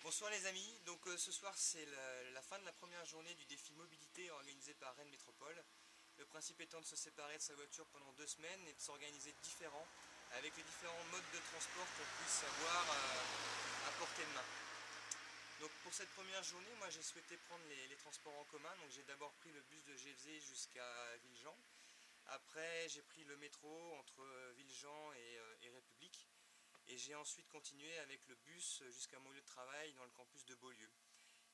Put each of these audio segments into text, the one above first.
Bonsoir les amis, donc ce soir c'est la fin de la première journée du défi mobilité organisé par Rennes Métropole. Le principe étant de se séparer de sa voiture pendant 2 semaines et de s'organiser différents, avec les différents modes de transport qu'on puisse avoir à portée de main. Donc pour cette première journée, moi j'ai souhaité prendre les transports en commun, donc j'ai d'abord pris le bus de GFZ jusqu'à Villejean. Après j'ai pris le métro entre Villejean et République. Et j'ai ensuite continué avec le bus jusqu'à mon lieu de travail dans le campus de Beaulieu.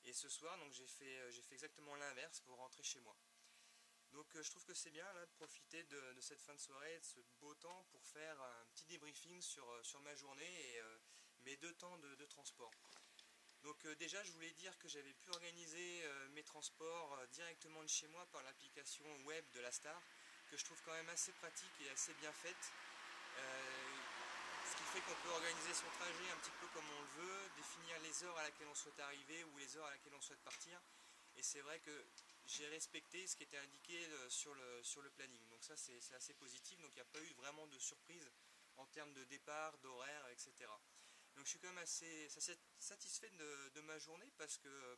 Et ce soir, donc j'ai fait exactement l'inverse pour rentrer chez moi. Donc je trouve que c'est bien là de profiter de cette fin de soirée, de ce beau temps pour faire un petit débriefing sur ma journée et mes 2 temps de transport. Donc déjà je voulais dire que j'avais pu organiser mes transports directement de chez moi par l'application web de la Star, que je trouve quand même assez pratique et assez bien faite. Ce qui fait qu'on peut organiser son trajet un petit peu comme on le veut, définir les heures à laquelle on souhaite arriver ou les heures à laquelle on souhaite partir. Et c'est vrai que j'ai respecté ce qui était indiqué sur le planning. Donc ça c'est assez positif, donc il n'y a pas eu vraiment de surprise en termes de départ, d'horaire, etc. Donc je suis quand même assez satisfait de ma journée parce que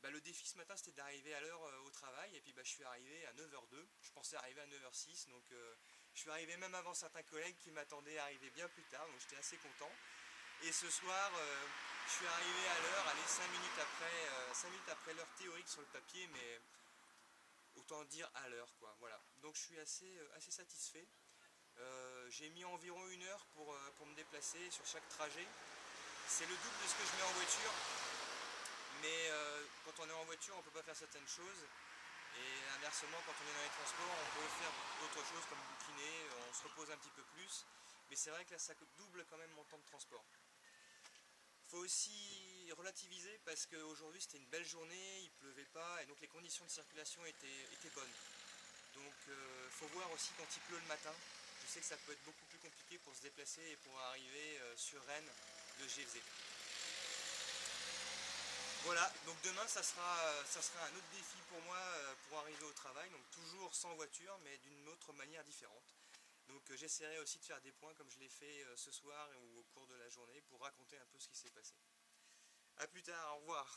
le défi ce matin c'était d'arriver à l'heure au travail et puis je suis arrivé à 9h02, je pensais arriver à 9h06 donc je suis arrivé même avant certains collègues qui m'attendaient à arriver bien plus tard, donc j'étais assez content. Et ce soir je suis arrivé à l'heure, allez 5 minutes après l'heure théorique sur le papier, mais autant dire à l'heure quoi, voilà. Donc je suis assez satisfait. J'ai mis environ 1 heure pour me déplacer sur chaque trajet. C'est le double de ce que je mets en voiture. Mais quand on est en voiture, on ne peut pas faire certaines choses. Et inversement, quand on est dans les transports, on peut faire d'autres choses comme bouquiner, on se repose un petit peu plus. Mais c'est vrai que là, ça double quand même mon temps de transport. Il faut aussi relativiser parce qu'aujourd'hui c'était une belle journée, il pleuvait pas et donc les conditions de circulation étaient bonnes. Donc il faut voir aussi quand il pleut le matin. Je sais que ça peut être beaucoup plus compliqué pour se déplacer et pour arriver sur Rennes de GFZ. Voilà, donc demain ça sera un autre défi pour moi pour arriver au travail, donc toujours sans voiture mais d'une autre manière différente. Donc j'essaierai aussi de faire des points comme je l'ai fait ce soir ou au cours de la journée pour raconter un peu ce qui s'est passé. A plus tard, au revoir.